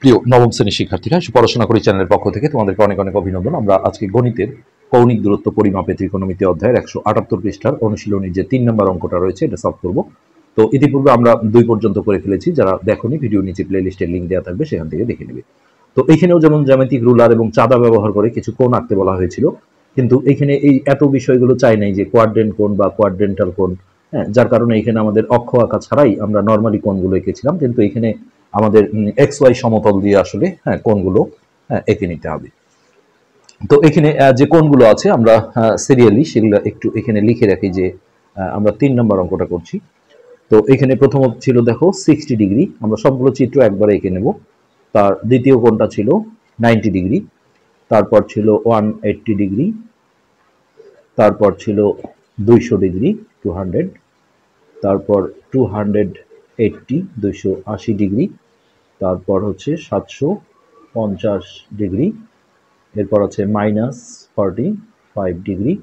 প্রিয় নবম শ্রেণীর শিক্ষার্থীরা, পড়াশোনা করি চ্যানেলের পক্ষ থেকে তোমাদেরকে অনেক অনেক অভিনন্দন। আমরা আজকে গণিতের কৌণিক দূরত্ব পরিমাপে ত্রিকোণমিতি অধ্যায়ের 178 পৃষ্ঠার অনুশীলনীর যে 3 নম্বর অঙ্কটা রয়েছে এটা সলভ করব। তো ইতিপূর্বে আমরা 2 পর্যন্ত করে ফেলেছি। যারা দেখোনি, ভিডিও নিচে প্লে লিস্টের লিঙ্ক দেওয়া থাকবে, সেখান থেকে দেখে নেবে। তো এখানেও যেমন জ্যামিতিক রুলার এবং চাঁদা ব্যবহার করে কিছু কোণ আঁকতে বলা হয়েছিল, কিন্তু এখানে এই এত বিষয়গুলো চাই নাই যে কোয়াড্রেন্ট কোণ বা কোয়াড্রেন্টাল কোণ। হ্যাঁ, যার কারণে এখানে আমাদের অক্ষ আঁকা ছাড়াই আমরা নর্মালি কোণগুলো এঁকেছিলাম, কিন্তু এখানে আমাদের এক্স ওয়াই সমতল দিয়ে আসলে কোণগুলো এঁকে নিতে হবে। তো এখানে যে কোণগুলো আছে আমরা সিরিয়ালি সেগুলো একটু এখানে লিখে রাখি যে আমরা 3 নম্বর অঙ্কটা করছি। তো এখানে প্রথমত ছিল দেখো 60 ডিগ্রি, আমরা সবগুলো চিত্র একবারে এঁকে নেব। তার দ্বিতীয় কোণটা ছিল 90 ডিগ্রি, তারপর ছিল 180 ডিগ্রি, তারপর ছিল 200 ডিগ্রি 200, তারপর 280 280 ডিগ্রি, তারপর হচ্ছে 750 ডিগ্রি, এরপর আছে -45 ডিগ্রি,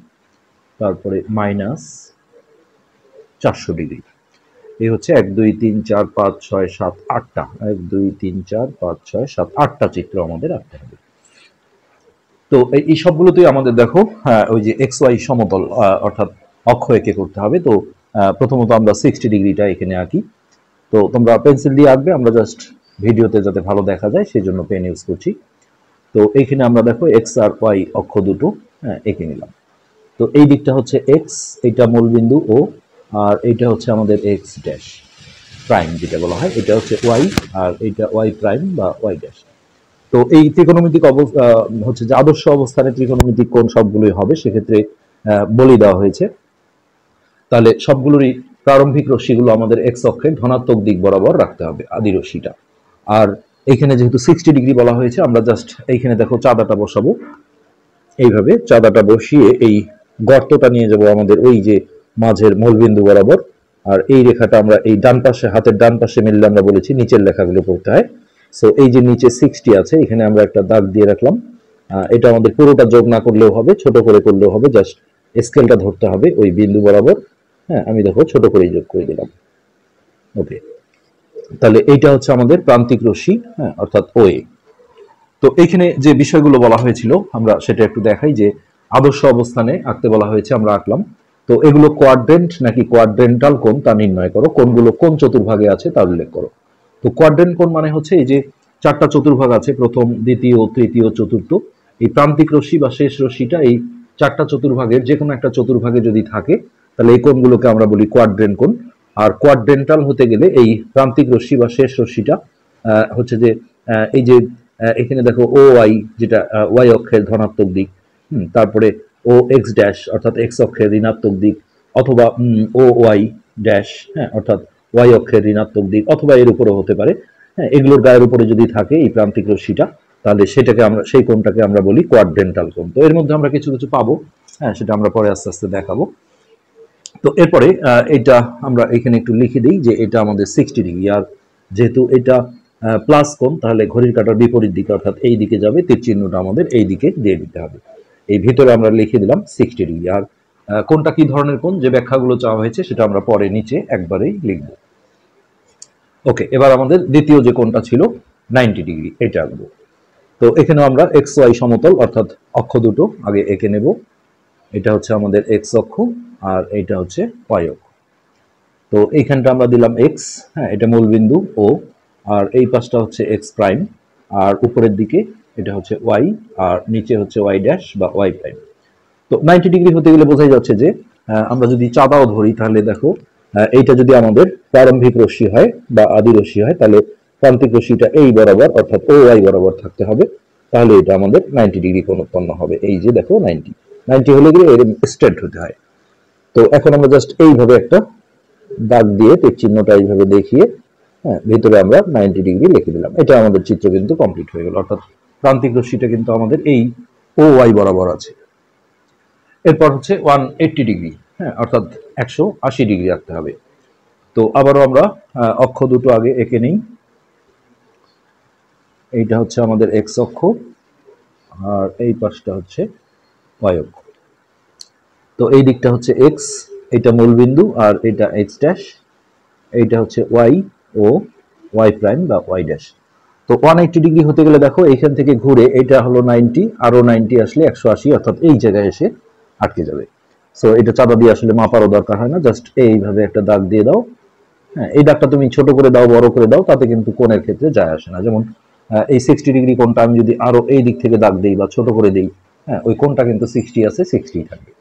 তারপরে -400 ডিগ্রি। এই হচ্ছে 1 2 3 4 5 6 7 8টা 1 2 3 4 5 6 7 8টা চিত্র আমাদের আঁকতে হবে। তো এই সবগুলোতেই আমাদের দেখো ওই যে এক্স ওয়াই সমতল অর্থাৎ অক্ষ এঁকে করতে হবে। তো প্রথমত আমরা 60 ডিগ্রিটা এখানে আঁকি। তো তোমরা পেন্সিল দিয়ে আঁকবে, আমরা জাস্ট ভিডিওতে যাতে ভালো দেখা যায় সেই জন্য পেন ইউজ করছি। তো এইখানে আমরা দেখো এক্স আর ওয়াই অক্ষ দুটো এঁকে নিলাম। তো এই দিকটা হচ্ছে এক্স, এইটা মূলবিন্দু ও, আর এইটা হচ্ছে আমাদের এক্স ড্যাশ প্রাইম যেটা বলা হয়, এটা হচ্ছে ওয়াই, আর এইটা ওয়াই প্রাইম বা ওয়াই ড্যাশ। তো এই ত্রিকোণমিতিক হচ্ছে যে আদর্শ অবস্থানে ত্রিকোণমিতিক কোণ সবগুলোই হবে, সেক্ষেত্রে বলে দেওয়া হয়েছে। তাহলে সবগুলোরই প্রারম্ভিক রশ্মিগুলো আমাদের এক্স অক্ষের ধনাত্মক দিক বরাবর রাখতে হবে, আদি রশ্মিটা। আর এখানে যেহেতু 60 ডিগ্রি বলা হয়েছে, আমরা জাস্ট এইখানে দেখো চাঁদাটা বসাবো। এইভাবে চাঁদাটা বসিয়ে এই গর্তটা নিয়ে যাব আমাদের ওই যে মাঝের মূলবিন্দু বরাবর। আর এই রেখাটা আমরা এই ডান পাশে, হাতের ডান পাশে মিললে আমরা বলেছি নিচের লেখাগুলো পড়তে হয়। সো এই যে নিচে 60 আছে, এখানে আমরা একটা দাগ দিয়ে রাখলাম। এটা আমাদের পুরোটা যোগ না করলেও হবে, ছোট করে করলেও হবে, জাস্ট স্কেলটা ধরতে হবে ওই বিন্দু বরাবর। হ্যাঁ, আমি দেখো ছোট করে যোগ করে দিলাম। ওকে, তাহলে এইটা হচ্ছে আমাদের প্রান্তিক রশ্মি, হ্যাঁ, অর্থাৎ ওএ। তো এইখানে যে বিষয়গুলো বলা হয়েছিল আমরা সেটা একটু দেখাই। যে আদর্শ অবস্থানে আঁকতে বলা হয়েছে, আমরা আঁকলাম। তো এগুলো কোয়াড্রেন্ট নাকি কোয়াড্রেন্টাল কোণ তা নির্ণয় করো, কোনগুলো কোন চতুর্ভাগে আছে তা উল্লেখ করো। তো কোয়াড্রেন্ট কোণ মানে হচ্ছে এই যে 4টা চতুর্ভাগ আছে, প্রথম, দ্বিতীয়, তৃতীয়, চতুর্থ। এই প্রান্তিক রশ্মি বা শেষ রশ্মিটা এই 4টা চতুর্ভাগের যে কোনো একটা চতুর্ভাগে যদি থাকে, তাহলে এই কোণগুলোকে আমরা বলি কোয়াড্রেন্ট কোণ। আর কোয়াড্রেন্টাল হতে গেলে এই প্রান্তিক রশ্মি বা শেষ রশ্মিটা হচ্ছে যে এই যে এখানে দেখো ও ওয়াই, যেটা ওয়াই অক্ষের ধনাত্মক দিক, তারপরে ও এক্স ড্যাশ অর্থাৎ এক্স অক্ষের ঋণাত্মক দিক, অথবা ও ওয়াই ড্যাশ, হ্যাঁ, অর্থাৎ ওয়াই অক্ষের ঋণাত্মক দিক, অথবা এর উপরেও হতে পারে। হ্যাঁ, এগুলোর গায়ের উপরে যদি থাকে এই প্রান্তিক রশ্মিটা, তাহলে সেটাকে আমরা, সেই কোণটাকে আমরা বলি কোয়াড্রেন্টাল কোণ। তো এর মধ্যে আমরা কিছু কিছু পাবো, হ্যাঁ, সেটা আমরা পরে আস্তে আস্তে দেখাবো। তো এরপরে এটা আমরা এখানে একটু লিখে দিই যে এটা আমাদের 60 ডিগ্রি। আর যেহেতু এটা প্লাস কোণ, তাহলে ঘড়ির কাঁটার বিপরীত দিকে অর্থাৎ এই দিকে যাবে, তীর চিহ্নটা আমাদের এই দিকে দিয়ে দিতে হবে। এই ভিতরে আমরা লিখে দিলাম 60 ডিগ্রি। আর কোনটা কি ধরনের কোণ, যে ব্যাখ্যাগুলো চাওয়া হয়েছে সেটা আমরা পরে নিচে একবারেই লিখব। ওকে, এবার আমাদের দ্বিতীয় যে কোণটা ছিল 90 ডিগ্রি, এটা আঁকবো। তো এখানেও আমরা এক্স ওয়াই সমতল অর্থাৎ অক্ষ দুটো আগে এঁকে নেব। এটা হচ্ছে আমাদের এক্স অক্ষ, আর এইটা হচ্ছে ওয়াই অক্ষ। তো এইখানটা আমরা দিলাম এক্স, হ্যাঁ, এটা মূলবিন্দু ও, আর এই পাশটা হচ্ছে এক্স প্রাইম, আর উপরের দিকে এটা হচ্ছে ওয়াই, আর নিচে হচ্ছে ওয়াই ড্যাশ বা ওয়াই প্রাইম। তো 90 ডিগ্রি হতে গেলে বোঝাই যাচ্ছে যে আমরা যদি চাঁদাও ধরি, তাহলে দেখো এইটা যদি আমাদের প্রারম্ভিক রশ্মি হয় বা আদি রশ্মি হয়, তাহলে প্রান্তিক রশ্মিটা এই বরাবর অর্থাৎ ও ওয়াই বরাবর থাকতে হবে, তাহলে এটা আমাদের 90 ডিগ্রি কোণ উৎপন্ন হবে। এই যে দেখো 90 হলে গিয়ে এর স্ট্রেট হতে হয়। তো এখন আমরা জাস্ট এইভাবে একটা দাগ দিয়ে তীর চিহ্নটা এইভাবে দেখিয়ে, হ্যাঁ, ভিতরে আমরা 90 ডিগ্রি লিখে দিলাম। এটা আমাদের চিত্র কিন্তু কমপ্লিট হয়ে গেল, অর্থাৎ প্রান্তিক রশ্মিটা কিন্তু আমাদের এই ও ওয়াই বরাবর আছে। এরপর হচ্ছে 180 ডিগ্রি, হ্যাঁ, অর্থাৎ 180 ডিগ্রি রাখতে হবে। তো আবারও আমরা অক্ষ দুটো আগে এঁকে নিই। এইটা হচ্ছে আমাদের এক্স অক্ষ, আর এই পাশটা হচ্ছে ওয়াই অক্ষ। তো এই দিকটা হচ্ছে এক্স, এটা মূলবিন্দু, আর এটা এক্স ড্যাশ, এইটা হচ্ছে ওয়াই ও ওয়াই প্রাইম বা ওয়াই ড্যাশ। তো 180 ডিগ্রি হতে গেলে দেখো এইখান থেকে ঘুরে এটা হলো 90, আরো 90 আসলে 180, অর্থাৎ এই জায়গায় এসে আটকে যাবে। সো এটা চাঁদা দিয়ে আসলে মাপারও দরকার হয় না, জাস্ট এইভাবে একটা দাগ দিয়ে দাও। হ্যাঁ, এই দাগটা তুমি ছোট করে দাও বড় করে দাও তাতে কিন্তু কোণের ক্ষেত্রে যায় আসে না। যেমন এই 60 ডিগ্রি কোণটা আমি যদি আরো এই দিক থেকে দাগ দেই বা ছোট করে দেই, হ্যাঁ ওই কোণটা কিন্তু 60 আছে, 60 থাকবে।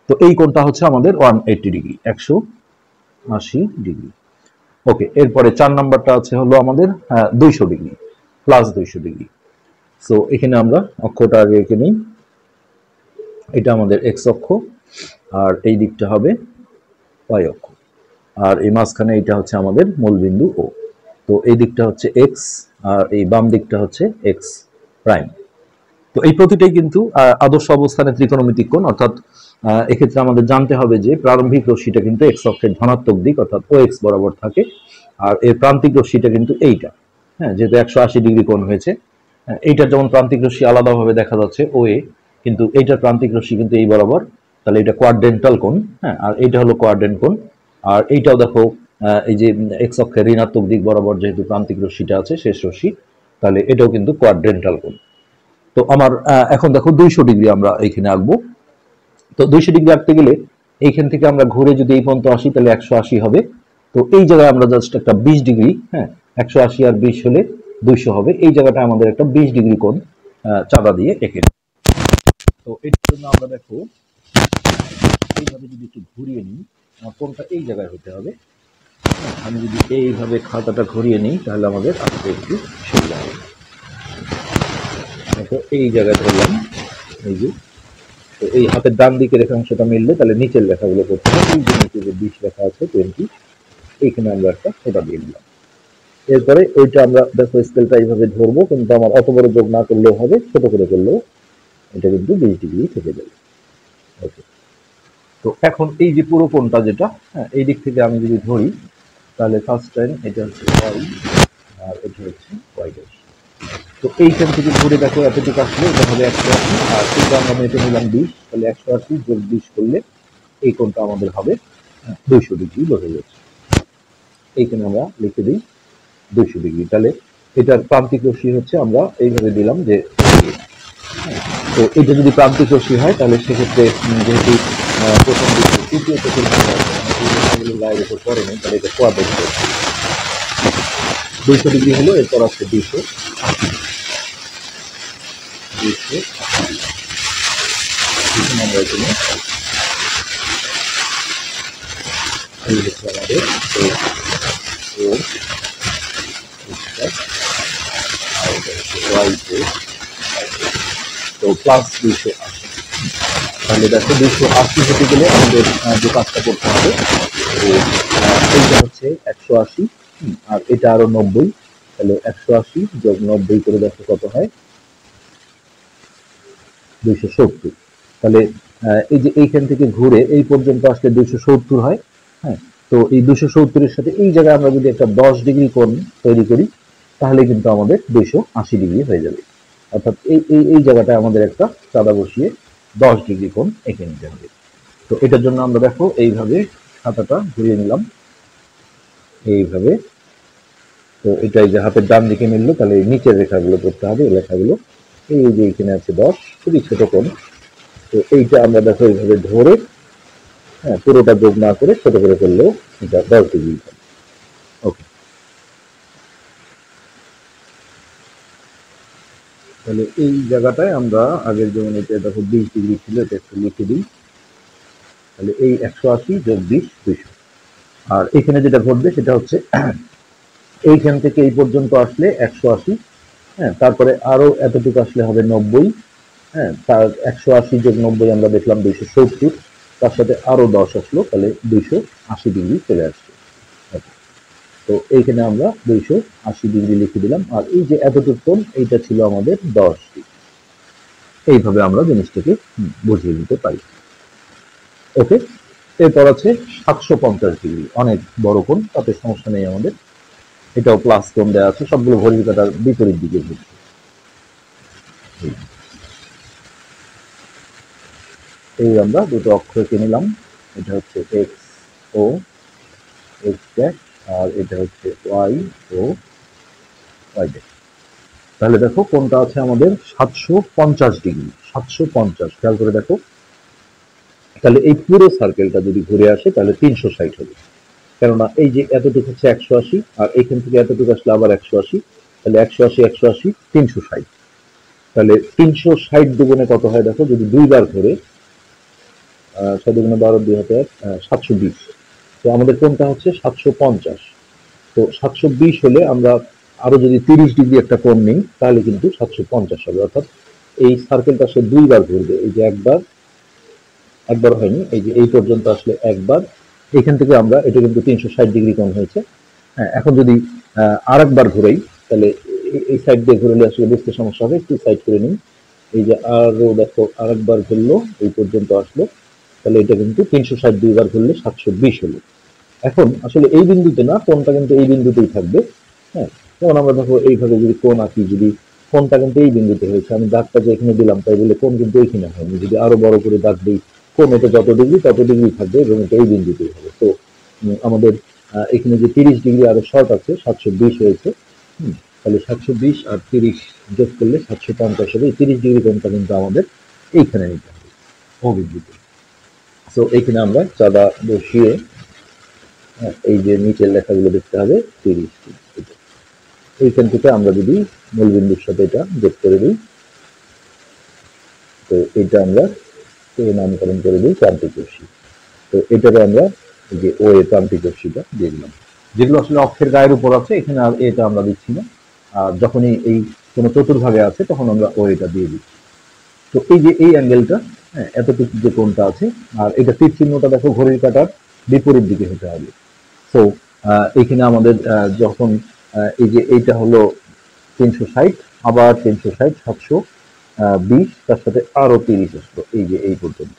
তো এই কোণটা হচ্ছে আমাদের 180 ডিগ্রি, 180 ডিগ্রি। ওকে, এরপরে 4 নাম্বারটা আছে হলো আমাদের 200 ডিগ্রি, প্লাস 200 ডিগ্রি। সো এখানে আমরা অক্ষটা আগে এঁকে নিই। এটা আমাদের এক্স অক্ষ, আর এই দিকটা হবে ওয়াই অক্ষ, আর এই মাঝখানে এটা হচ্ছে আমাদের মূলবিন্দু ও। তো এই দিকটা হচ্ছে এক্স আর এই বাম দিকটা হচ্ছে এক্স প্রাইম। তো এই প্রতিটাই কিন্তু আদর্শ অবস্থানে ত্রিকোণমিতিক কোণ, অর্থাৎ এক্ষেত্রে আমাদের জানতে হবে যে প্রারম্ভিক রশ্মিটা কিন্তু এক্স অক্ষের ধনাত্মক দিক অর্থাৎ ও এক্স বরাবর থাকে, আর এর প্রান্তিক রশ্মিটা কিন্তু এইটা। হ্যাঁ, যেহেতু 180 ডিগ্রি কোণ হয়েছে, এইটার যেমন প্রান্তিক রশ্মি আলাদাভাবে দেখা যাচ্ছে ও এ, কিন্তু এইটার প্রান্তিক রশ্মি কিন্তু এই বরাবর, তাহলে এটা কোয়াড্রেন্টাল কোণ। হ্যাঁ, আর এইটা হলো কোয়াড্রেন্ট কোণ। আর এইটাও দেখো এই যে এক্স অক্ষের ঋণাত্মক দিক বরাবর যেহেতু প্রান্তিক রশ্মিটা আছে শেষ রশ্মি, তাহলে এটাও কিন্তু কোয়াড্রেন্টাল কোণ। তো আমার এখন দেখো 200 ডিগ্রি আমরা এইখানে আঁকবো। তো 200 ডিগ্রি আঁকতে গেলে এইখান থেকে আমরা ঘুরে যদি এই পর্যন্ত আসি তাহলে 180 হবে। তো এই জায়গায় আমরা জাস্ট একটা 20 ডিগ্রি, হ্যাঁ 180 আর 20 হলে 200 হবে, এই জায়গাটা আমাদের একটা 20 ডিগ্রি কোণ চাঁদা দিয়ে এঁকে। তো এর জন্য আমরা দেখো এইভাবে যদি একটু ঘুরিয়ে নিই, আমার কোণটা এই জায়গায় হতে হবে। আমি যদি এইভাবে খাতাটা ঘুরিয়ে নিই তাহলে আমাদের আজকে একটু সুবিধা হবে। তো এই জায়গায় ধরলাম, এই যে তো এই হাতের ডান দিকে রেখাংশটা মিললে তাহলে নিচের লেখাগুলো করতে হবে। এই যে নিচে যে 20 লেখা আছে 20, এইখানে আমরা একটা ফোঁটা দিয়ে দিলাম। এরপরে ওইটা আমরা দেখো স্কেলটা এইভাবে ধরবো, কিন্তু আমার অত বড় যোগ না করলেও হবে, ছোট করে করলেও এটা কিন্তু 20 ডিগ্রি থেকে যাবে। ওকে, তো এখন এই যে পুরো কোণটা যেটা, হ্যাঁ এই দিক থেকে আমি যদি ধরি তাহলে ফার্স্ট টাইম এটা হচ্ছে ওয়াই আর এটা হচ্ছে ওয়াই ড্যাশ। তো এইখান থেকে ঘুরে দেখো এতটুকু আসলে এটা হবে 180, আর এটা আমরা মেপে নিলাম 20, তাহলে 180 যোগ 20 করলে এই কোণটা আমাদের হবে 200 ডিগ্রি বোঝা যাচ্ছে। এইখানে আমরা লিখে দিই 200 ডিগ্রি। তাহলে এটার প্রান্তিক রশ্মি হচ্ছে আমরা এইভাবে দিলাম যে, তো এটা যদি প্রান্তিক রশ্মি হয় তাহলে সেক্ষেত্রে যেহেতু প্রথম দিকে তৃতীয় চতুর্থ গায়ের উপর পড়ে নেই, তাহলে এটা কোয়াড্রেন্ট। 200 ডিগ্রি হলো, এরপর আছে 200, আমরা এখানে এই হচ্ছে আমাদের তো প্লাস 280। তাহলে দেখো 280 হতে গেলে আমাদের যে কাজটা করতে হবে, তো এইটা হচ্ছে 180 আর এটা আরো 90, তাহলে 180 যোগ 90 করে দেখো কত হয়, 270। তাহলে এই যে এইখান থেকে ঘুরে এই পর্যন্ত আসলে 270 হয়। হ্যাঁ, তো এই 270-এর সাথে এই জায়গায় আমরা যদি একটা 10 ডিগ্রি কোণ তৈরি করি তাহলে কিন্তু আমাদের 280 ডিগ্রি হয়ে যাবে। অর্থাৎ এই জায়গাটায় আমাদের একটা চাঁদা বসিয়ে 10 ডিগ্রি কোণ এঁকে নিতে হবে। তো এটার জন্য আমরা দেখো এইভাবে খাতাটা ঘুরিয়ে নিলাম এইভাবে। তো এটাই যে হাতের ডান দিকে মিললো, তাহলে এই নিচের রেখাগুলো করতে হবে, এই লেখাগুলো এই যে এখানে আছে 10, খুবই ছোট কোণ। তো এইটা আমরা দেখো এইভাবে ধরে, হ্যাঁ পুরোটা যোগ না করে ছোট করে করলেও এটা 10 ডিগ্রি। ওকে, তাহলে এই জায়গাটায় আমরা আগের যেমন এটা দেখো 20 ডিগ্রি ছিল, এটা একটু লিখে দিই। তাহলে এই 180 যোগ 20 200। আর এখানে যেটা ঘটবে সেটা হচ্ছে এইখান থেকে এই পর্যন্ত আসলে 180, হ্যাঁ তারপরে আরো এতটুকু আসলে হবে 90, হ্যাঁ তার 180 যোগ 90 আমরা দেখলাম 270, তার সাথে আরো 10 আসলো, তাহলে 280 ডিগ্রি চলে আসছে। তো এইখানে আমরা 280 ডিগ্রি লিখে দিলাম, আর এই যে এতটুকু কোণ এইটা ছিল আমাদের 10 ডিগ্রি। এইভাবে আমরা জিনিসটাকে বুঝিয়ে নিতে পারি। ওকে, এরপর আছে 750 ডিগ্রি, অনেক বড় কোণ, তাতে সমস্যা নেই আমাদের। এটাও প্লাস কোণ দেওয়া আছে, সবগুলো ঘড়ির কাঁটার বিপরীত দিকে ঘুরছে। এই আমরা দুটো অক্ষ এঁকে নিলাম, এটা হচ্ছে এক্স ও এক্স ড্যাশ, আর এটা হচ্ছে ওয়াই ও ওয়াই ড্যাশ। তাহলে দেখো কোনটা আছে আমাদের 750 ডিগ্রি, 750, খেয়াল করে দেখো। তাহলে এই পুরো সার্কেলটা যদি ঘুরে আসে তাহলে 360 হবে, কেননা এই যে এতটুকু হচ্ছে 180, আর এইখান থেকে এতটুকু আসলে আবার 180, তাহলে 180 180 360। তাহলে 360 দুগুণে কত হয় দেখো, যদি দুইবার ঘুরে 6 দুগুণে 12, 2 হাতে 720। তো আমাদের কোনটা হচ্ছে 750। তো 720 হলে আমরা আরো যদি 30 ডিগ্রি একটা কোণ নিই তাহলে কিন্তু 750 হবে, অর্থাৎ এই সার্কেলটা সে দুইবার ঘুরবে। এই যে একবার, একবার হয়নি, এই যে এই পর্যন্ত আসলে একবার, এখান থেকে আমরা, এটা কিন্তু 360 ডিগ্রি কোণ হয়েছে। হ্যাঁ, এখন যদি আরেকবার ঘুরাই তাহলে এই সাইড দিয়ে ঘুরলে আসলে বুঝতে সমস্যা হবে, একটু সাইড করে নিই। এই যে আরো দেখো আরেকবার ঘুরলো, এই পর্যন্ত আসলো, তাহলে এটা কিন্তু 360 দুইবার ঘুরলে 720 হলো। এখন আসলে এই বিন্দুতে না, কোণটা কিন্তু এই বিন্দুতেই থাকবে। হ্যাঁ, যেমন আমরা দেখো এইভাবে যদি কোণ আঁকি, যদি কোণটা কিন্তু এই বিন্দুতে হয়েছে, আমি দাগটা যে এখানে দিলাম তাই বলে কোণ কিন্তু এইখানে হয়নি। যদি আরো বড় করে দাগ দিই, কোণ এটা যত ডিগ্রি তত ডিগ্রি থাকবে এবং এটা এই বিন্দুতেই হবে। তো আমাদের এখানে যে 30 ডিগ্রি আরো শর্ট আছে, 720 হয়েছে। তাহলে 720 আর 30 যোগ করলে 750 হবে। এই 30 ডিগ্রি কোণটা কিন্তু আমাদের এইখানে নিতে হবে, ও বিন্দুতে। তো এইখানে আমরা চাঁদা বসিয়ে এই যে নিচের লেখাগুলো দেখতে হবে 30, এইখান থেকে আমরা যদি মূলবিন্দুর সাথে এটা যোগ করে দিই, তো এটা আমরা নামকরণ করে দিই প্রান্তিক রশ্মি। তো এটাকে আমরা এই যে ও এ প্রান্তিক রশ্মিটা দিয়ে দিলাম। যেগুলো আসলে অক্ষের গায়ের উপর আছে এখানে আর এটা আমরা দিচ্ছি না, আর যখনই এই কোনো চতুর্ভাগে আছে তখন আমরা ও এটা দিয়ে দিই। তো এই যে এই অ্যাঙ্গেলটা, হ্যাঁ, এতটুকু যে কোণটা আছে, আর এটা তীর চিহ্নটা দেখো ঘড়ির কাঁটার বিপরীত দিকে হতে হবে। তো এখানে আমাদের যখন এই যে এইটা হলো 360, আবার 360, 720, তার সাথে আরো 30 আসলো এই যে এই পর্যন্ত।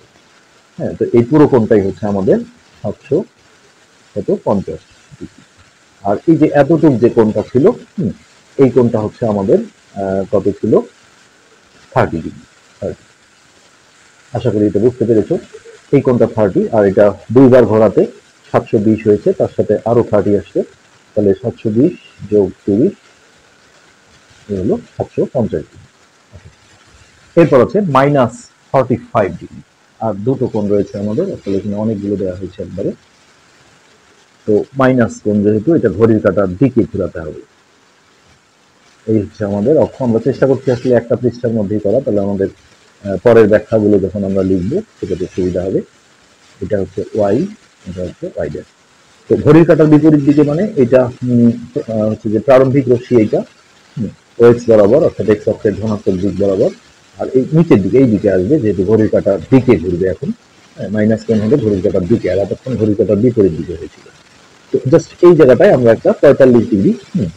হ্যাঁ, তো এই পুরো কোণটাই হচ্ছে আমাদের 750। আর এই যে এতটুক যে কোণটা ছিল, এই কোণটা হচ্ছে আমাদের কত ছিল, 30 ডিগ্রি। আশা করি এটা বুঝতে পেরেছো। এই কোণটা 30, আর এটা দুইবার ঘোরাতে 720 হয়েছে, তার সাথে আরো 30 আসছে, তাহলে 720 যোগ 30 হলো 750 ডিগ্রি। এরপর আছে -45 ডিগ্রি। আর দুটো কোণ রয়েছে আমাদের, আসলে এখানে অনেকগুলো দেওয়া হয়েছে একবারে। তো মাইনাস কোণ যেহেতু, এটা ঘড়ির কাঁটার দিকে ঘোরাতে হবে। এই হচ্ছে আমাদের অক্ষ। আমরা চেষ্টা করছি আসলে একটা পৃষ্ঠার মধ্যেই করা, তাহলে আমাদের পরের ব্যাখ্যাগুলো যখন আমরা লিখবো সেটাতে সুবিধা হবে। এটা হচ্ছে ওয়াই, এটা হচ্ছে ওয়াই ড্যাশ। তো ঘড়ির কাঁটার বিপরীত দিকে মানে এটা হচ্ছে যে প্রারম্ভিক রশ্মি, এইটা ও এক্স বরাবর, অর্থাৎ এক্স অক্ষের ধনাত্মক দিক বরাবর, আর এই নিচের দিকে এই দিকে আসবে, যেহেতু ঘড়ির কাঁটার দিকে ঘুরবে এখন। মাইনাস কোণ হবে ঘড়ির কাঁটার দিকে, আর এতক্ষণ ঘড়ির কাঁটার বিপরীত দিকে হয়েছিল। তো জাস্ট এই জায়গাটায় আমরা একটা 45 ডিগ্রি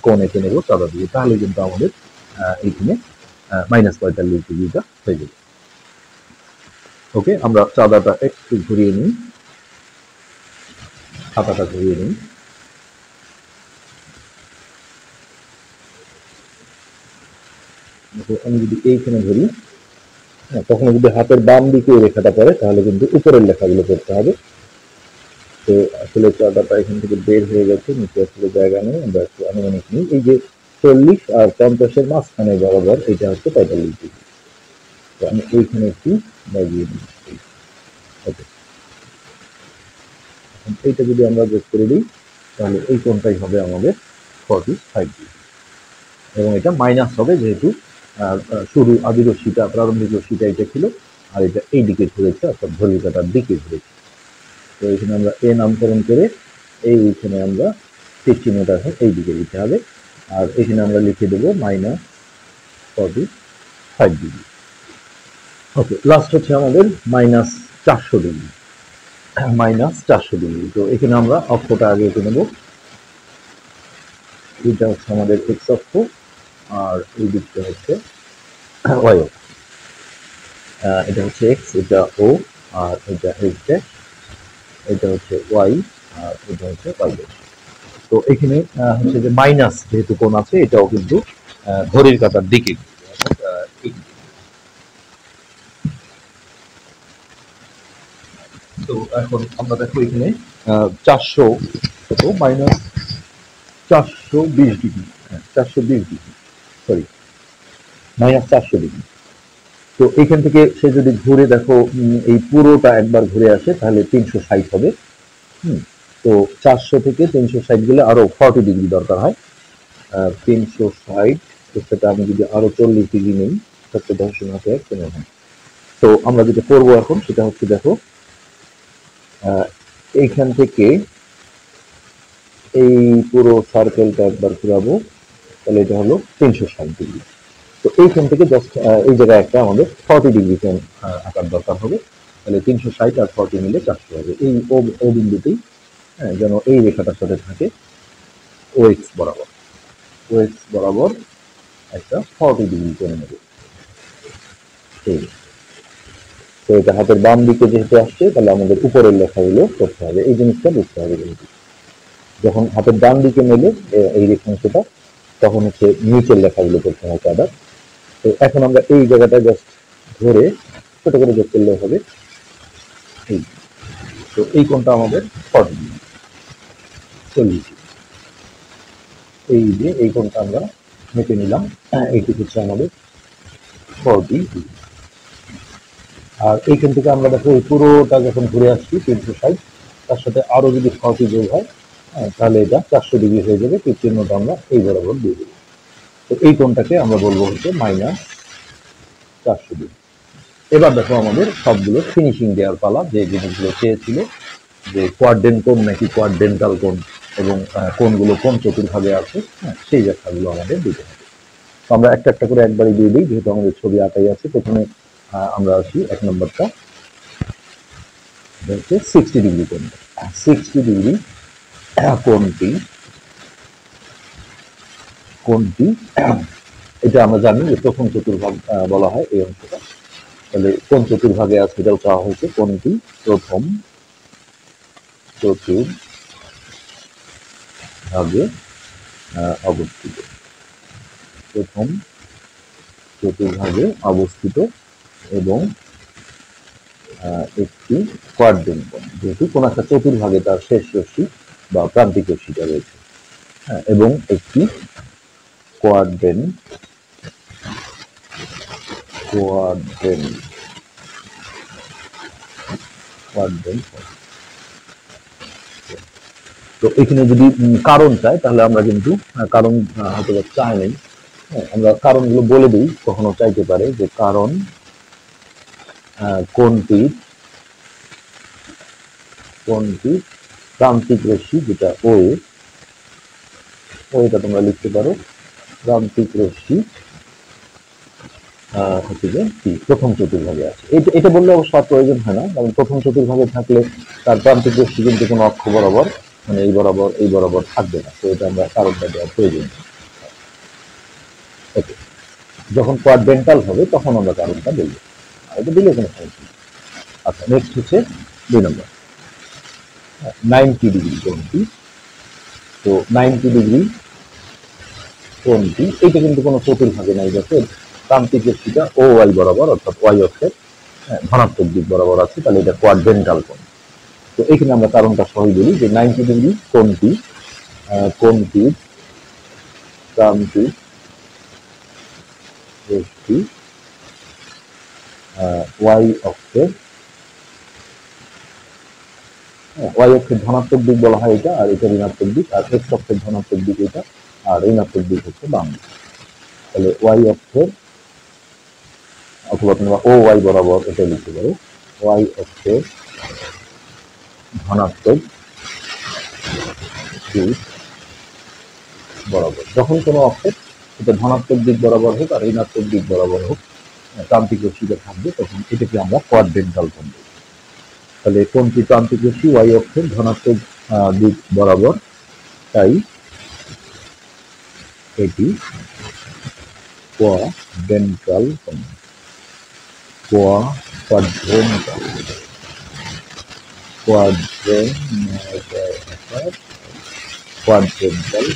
কোণ এঁকে নেবো চাঁদা দিয়ে, তাহলে কিন্তু আমাদের এইখানে -45 ডিগ্রিটা হয়ে যাবে। ওকে, আমরা চাঁদাটা একটু ঘুরিয়ে নিই, খাতাটা ঘুরিয়ে নিই। আমি যদি এইখানে ধরি, কখনো যদি হাতের বাম দিকে রেখাটা পড়ে তাহলে কিন্তু উপরের লেখাগুলো করতে হবে। তো আসলে চাঁদাটা এখান থেকে বের হয়ে গেছে, নিচে আসলে জায়গা নেই, আমরা একটু আনুমানিক নিই। এই যে 40 আর 50-এর মাঝখানে বরাবর এটা হচ্ছে 45 ডিগ্রি। তো আমি এইখানে একটু লাগিয়ে দিই। ওকে, এইটা যদি আমরা যোগ করে দিই তাহলে এই কোণটাই হবে আমাদের 45 ডিগ্রি, এবং এটা মাইনাস হবে যেহেতু শুরু আদি রশ্মিটা, প্রারম্ভিক রশ্মিটা এটা ছিল, আর এটা এই দিকে ঘুরেছে, অর্থাৎ ঘড়ির কাঁটার দিকে ঘুরেছে। তো এখানে আমরা এ নামকরণ করে এইখানে আমরা তীর চিহ্নটা এই দিকে দিতে হবে, আর এখানে আমরা লিখে দেবো -45 ডিগ্রি। ওকে, লাস্ট হচ্ছে আমাদের -400 ডিগ্রি, -400 ডিগ্রি। তো এখানে আমরা অক্ষটা আগে এঁকে নেব। এটা হচ্ছে আমাদের এক্স অক্ষ, আর এই দিকটা হচ্ছে ওয়াই অক্ষ। এটা হচ্ছে এক্স, এটা ও, আর এটা এক্স ড্যাশ, এটা হচ্ছে ওয়াই, আর এটা হচ্ছে ওয়াই ড্যাশ। তো এখানে হচ্ছে যে মাইনাস যেহেতু কোণ আছে, এটাও কিন্তু ঘড়ির কাঁটার দিকে। তো এখন আমরা দেখো এখানে 400 কত -420 ডিগ্রি, 420 ডিগ্রি, সরি -400 ডিগ্রি। তো এইখান থেকে সে যদি ঘুরে দেখো এই পুরোটা একবার ঘুরে আসে তাহলে 360 হবে। তো 400 থেকে 360 গেলে আরো 40 ডিগ্রি দরকার হয়। 360 সেটা আমি যদি আরো 40 ডিগ্রি নেই, 10 তো আমরা যেটা করবো এখন সেটা হচ্ছে দেখো এইখান থেকে এই পুরো সার্কেলটা একবার ঘুরাবো, তাহলে এটা হলো 360 ডিগ্রি। তো এইখান থেকে জাস্ট এই জায়গায় একটা আমাদের 40 ডিগ্রি কোণ আঁকার দরকার হবে। তাহলে 360 আর 40 মিলে 400 হবে। এই ও বিন্দুতেই যেন এই রেখাটার সাথে থাকে ওএক্স বরাবর। ওএক্স বরাবর একটা 40 ডিগ্রি কোণ নেবে। তো এটা হাতের বাম দিকে যেহেতু আসছে তাহলে আমাদের উপরের লেখাগুলো করতে হবে, এই জিনিসটা বুঝতে হবে। কিন্তু যখন হাতের ডান দিকে নেবে এই রেখাংশটা, তখন হচ্ছে নিচের লেখাগুলো করতে হবে আবার। তো এখন আমরা এই জায়গাটা জাস্ট ধরে ছোট করে যোগ করলে হবে। এই তো এই কোণটা আমাদের 40 ডিগ্রি, 40। এই যে এই কোণটা আমরা মেপে নিলাম, এইটি হচ্ছে আমাদের 40 ডিগ্রি। আর এইখান থেকে আমরা দেখো এই পুরোটা যখন ঘুরে আসছি 360, তার সাথে আরো যদি 40 যোগ হয় তাহলে এটা 400 ডিগ্রি হয়ে যাবে। এই চিহ্নটা আমরা এই বরাবর দিয়ে দেবো। তো এই কোণটাকে আমরা বলবো হচ্ছে -400 ডিগ্রি। এবার দেখো আমাদের সবগুলো ফিনিশিং দেওয়ার পালা। যে জিনিসগুলো চেয়েছিল যে কোয়াড্রেন্ট কোণ নাকি কোয়াড্রেন্টাল কোণ এবং কোণগুলো কোন চতুর্ভাগে আছে, সেই ব্যাখ্যাগুলো আমাদের দিতে হবে। তো আমরা একটা একটা করে একবারই দিয়ে দিই, যেহেতু আমাদের ছবি আঁকাই আছে। প্রথমে আমরা আসি 1 নম্বরটা, হচ্ছে 60 ডিগ্রি কোণ। 60 ডিগ্রি কোণটি এটা আমরা জানি যে প্রথম চতুর্ভাগ বলা হয় এই অংশটা। তাহলে কোন চতুর্ভাগে আছে এটাও চাওয়া হয়েছে। কোণটি প্রথম চতুর্ভাগে অবস্থিত। প্রথম চতুর্ভাগে অবস্থিত এবং একটি কোয়াড্রেন্ট কোণ, যেহেতু কোন একটা চতুর্ভাগে তার শেষ রশ্মি বা প্রান্তিক রশ্মিটা রয়েছে, এবং একটি কোয়াড্রেন্ট তো এখানে যদি কারণ চাই তাহলে আমরা কিন্তু কারণ হয়তো চাই নেই, আমরা কারণগুলো বলে দিই। কখনো চাইতে পারে যে কারণ কোনটি প্রান্তিক রশ্মি, যেটা ওটা তোমরা লিখতে পারো। প্রান্তিক রশ্মি হচ্ছে যে কি প্রথম চতুর্ভাগে আছে। এটা বললে অবশ্য আর প্রয়োজন হয় না, কারণ প্রথম চতুর্ভাগে থাকলে তার প্রান্তিক রশ্মি কিন্তু কোনো অক্ষ বরাবর, মানে এই বরাবর থাকবে না। তো এটা আমরা কারণটা দেওয়ার প্রয়োজন। ওকে, যখন কোয়াড্রেন্টাল হবে তখন আমরা কারণটা বলবো, এটা দিলে কোনো সমস্যা নেই। আচ্ছা, নেক্সট হচ্ছে 2 নম্বর 90 ডিগ্রি কোণটি। তো 90 ডিগ্রি কোণটি এটা কিন্তু কোনো চতুর্ভাগে নাই, যাতে প্রান্তিক রশ্মিটা ও ওয়াই বরাবর, অর্থাৎ ওয়াই অক্ষের ধনাত্মক দিক বরাবর আছে, তাহলে এটা কোয়াড্রেন্টাল কোণ। তো এখানে আমরা কারণটা সহজ বলি যে 90 ডিগ্রি কোণটি প্রান্তিক রশ্মি ওয়াই অক্ষের ধনাত্মক দিক বলা হয় এটা, আর এটা ঋণাত্মক দিক, আর এক্স অক্ষের ধনাত্মক দিক এটা, আর ঋণাত্মক দিক হচ্ছে বাম দিক। তাহলে ওয়াই অক্ষের, অথবা তোমরা ও ওয়াই বরাবর এটা লিখতে পারো, ওয়াই অক্ষের ধনাত্মক দিক বরাবর। যখন কোনো অক্ষের এটা ধনাত্মক দিক বরাবর হোক আর ঋণাত্মক দিক বরাবর হোক, প্রান্তিক রশ্মিটা থাকবে, তখন এটাকে আমরা কোয়াড্রেন্টাল কোণ বলি। তাহলে কোনটি প্রান্তিক রশ্মি ওয়াই অক্ষের ধনাত্মক দিক বরাবর, তাই এটি কোয়াড্রেন্টাল কোণ। কোয়াড্রেন্টাল।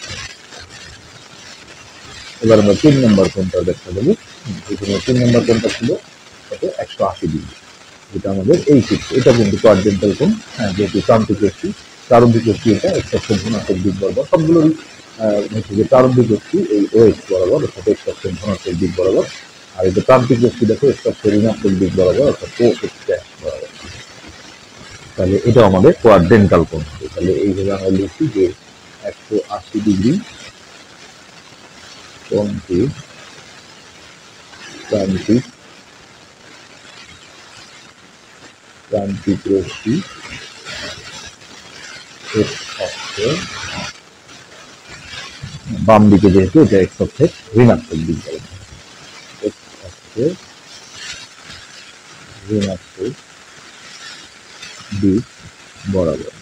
এবার আমরা 3 নম্বর কোণটা দেখতে বলি। এখানে 3 নম্বর কোণটা ছিল 180 ডিগ্রি, যেটা আমাদের এই চিত্র। এটা কিন্তু কোয়াড্রেন্টাল কোণ, যেহেতু প্রান্তিক রশ্মি, প্রারম্ভিক রশ্মি এটা এক্স অক্ষের ধনাত্মক দিক বরাবর। সবগুলোরই হচ্ছে যে প্রারম্ভিক রশ্মি এই OX বরাবর অর্থাৎ x অক্ষের ধনাত্মক দিক বরাবর, আর এই যে প্রান্তিক রশ্মি দেখো x অক্ষের ঋণাত্মক দিক বরাবর অর্থাৎ OX বরাবর। তাহলে এটা আমাদের কোয়াড্রেন্টাল কোণ হবে। তাহলে এইভাবে আমরা লিখি যে 180 ডিগ্রি কোণটি প্রান্তিক রশ্মি x অক্ষে, বাম দিকে যেহেতু এটা x অক্ষের ঋণাত্মক দিক বলা হয়, x অক্ষের ঋণাত্মক দিক বরাবর।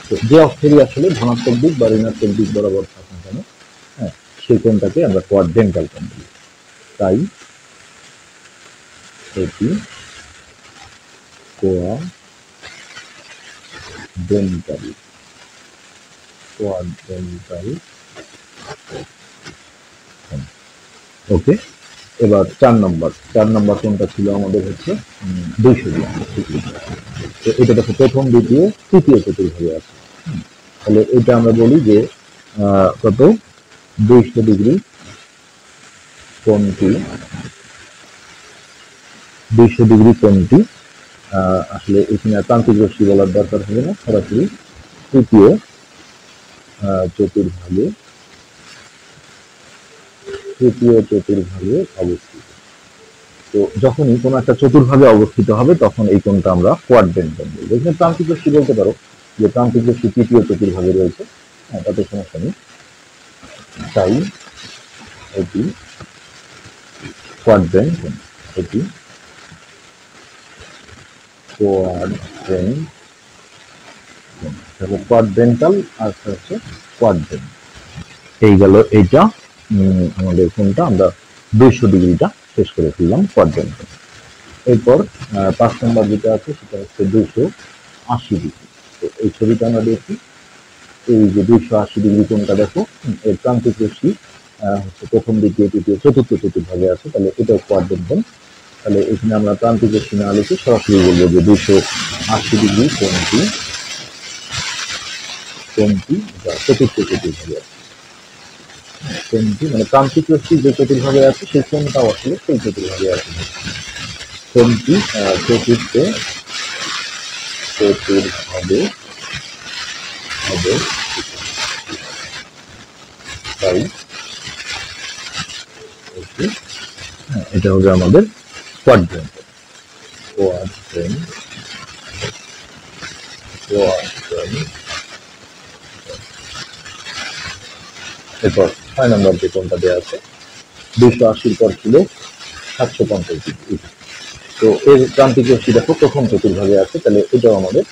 তো যে অক্ষেরই আসলে ধনাত্মক দিক বা ঋণাত্মক দিক বরাবর থাকুন কেন, হ্যাঁ, সেই কোণটাকে আমরা কোয়াড্রেন্টাল কোণ বলি। তাই এটি কোয়াড্রেন্টাল ওকে। এবার 4 নম্বর কোণটা ছিল আমাদের হচ্ছে 200 ডিগ্রি। তো এটা দেখো প্রথম দ্বিতীয় তৃতীয় চতুর্ভাবে আছে। তাহলে এটা আমরা বলি যে কত 200 ডিগ্রি কোণটি, 200 ডিগ্রি কোণটি আসলে এখানে প্রান্তিক রশ্মি বলার দরকার হবে না, সরাসরি তৃতীয় চতুর্ভাগে অবস্থিত। তো যখনই কোনো একটা চতুর্ভাগে অবস্থিত হবে তখন এই কোণটা আমরা কোয়াড্রেন্টাল বলবো। এখানে প্রান্তিক রশ্মি বলতে পারো যে প্রান্তিক রশ্মি তৃতীয় চতুর্ভাগে রয়েছে, হ্যাঁ, তাতে সমস্যা নেই। তাই এটি কোয়াড্রেন্ট কোণ, এটি কোয়াড্রেন্টাল আর হচ্ছে কোয়াড্রেন্ট। এই গেল এইটা আমাদের কোণটা, আমরা 200 ডিগ্রিটা শেষ করে ফেললাম কোয়াড্রেন্ট। এরপর 5 নম্বর যেটা আছে সেটা হচ্ছে 280 ডিগ্রি। তো এই ছবিটা আমরা দেখি, এই যে 280 ডিগ্রি কোণটা দেখো, এর প্রান্তিক রশ্মি হচ্ছে প্রথম, দ্বিতীয়, তৃতীয়, চতুর্থ চতুর্ভাগে আছে, তাহলে এটাও কোয়াড্রেন্ট কোণ। তাহলে এখানে আমরা প্রান্তিক রশ্মি না লিখে সরাসরি বলবো যে 280 ডিগ্রি কোণটি চতুর্থ চতুর্ভাগে আছে। কোণটি মানে প্রান্তিক রশ্মি যে চতুর্ভাগে আছে সেই কোণটাও আসলে সেই চতুর্ভাগে আছে। কোণটি চতুর্থ চতুর্ভাগে হবে, তাই এটা হবে আমাদের কোয়াড্রেন্ট। এরপর 6 নম্বর যে কোণটা দেওয়া আছে 280 পর ছিল 750 ডিগ্রি। তো এর প্রান্তিক রশ্মি দেখো প্রথম চতুর্ভাগে আছে, তাহলে এটাও আমাদের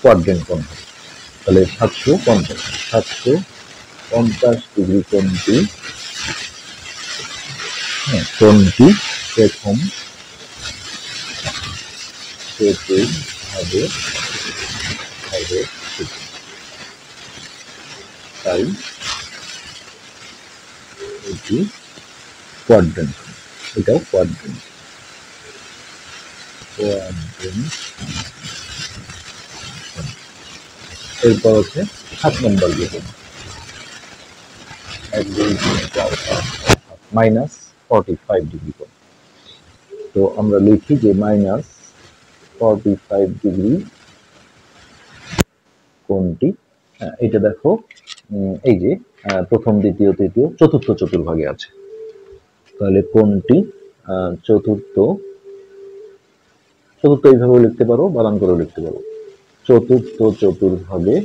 কোয়াড্রেন্ট কোণ। তাহলে 750 ডিগ্রি কোণটি প্রথম চতুর্ভাগে হবে, তাই এটি কোয়াড্রেন্ট, এটাও কোয়াড্রেন্ট। এরপর হচ্ছে 7 নম্বর যেটা -45 ডিগ্রি কোণ। তো আমরা লিখি যে -45 ডিগ্রি কোণটি, এটা দেখো এই যে প্রথম, দ্বিতীয়, তৃতীয়, চতুর্থ চতুর্ভাগে আছে। তাহলে কোণটি চতুর্থ এইভাবে লিখতে পারো, বানান করে লিখতে পারো, চতুর্থ চতুর্ভাগে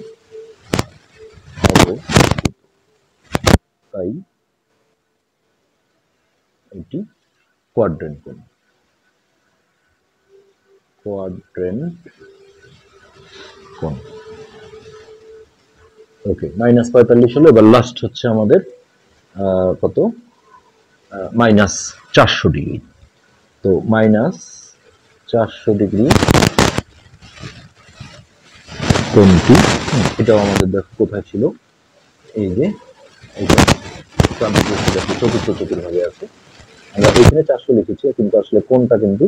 তাই এটি কোয়াড্রেন্ট কোণ। ওকে, -45 হলো। এবার লাস্ট হচ্ছে আমাদের কত -400 ডিগ্রি। তো -400 ডিগ্রি কোণটি, এটাও আমাদের দেখো কোথায় ছিল, এই যে চতুর্থ চতুর্ভাগে আছে। আমরা এখানে 400 লিখেছি, কিন্তু আসলে কোণটা কিন্তু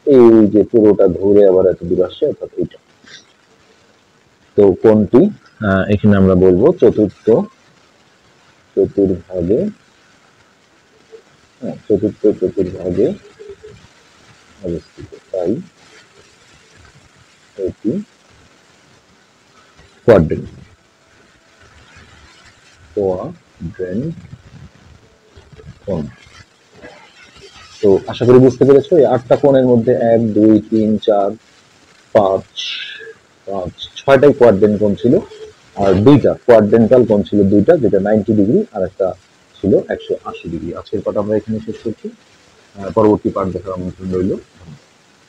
এই যে পুরোটা ধরে আবার এত দূর আসছে, অর্থাৎ এইটা। তো কোণটি এখানে আমরা বলবো চতুর্থ চতুর্ভাগে, চতুর্থ চতুর্ভাগে অবস্থিত, তাই এটি কোয়াড্রেন্ট। কোয়াড্রেন্ট কোণ। তো আশা করি বুঝতে পেরেছো, এই 8টা কোণের মধ্যে 1 2 3 4 5 6টাই কোয়াড্রেন্ট কোণ ছিল, আর দুইটা কোয়াড্রেন্টাল কোণ ছিল, দুইটা, যেটা 90 ডিগ্রি আর একটা ছিল 180 ডিগ্রি। আজকের পাঠ আমরা এখানে শেষ করছি, পরবর্তী পাঠ দেখার আমন্ত্রণ রইল।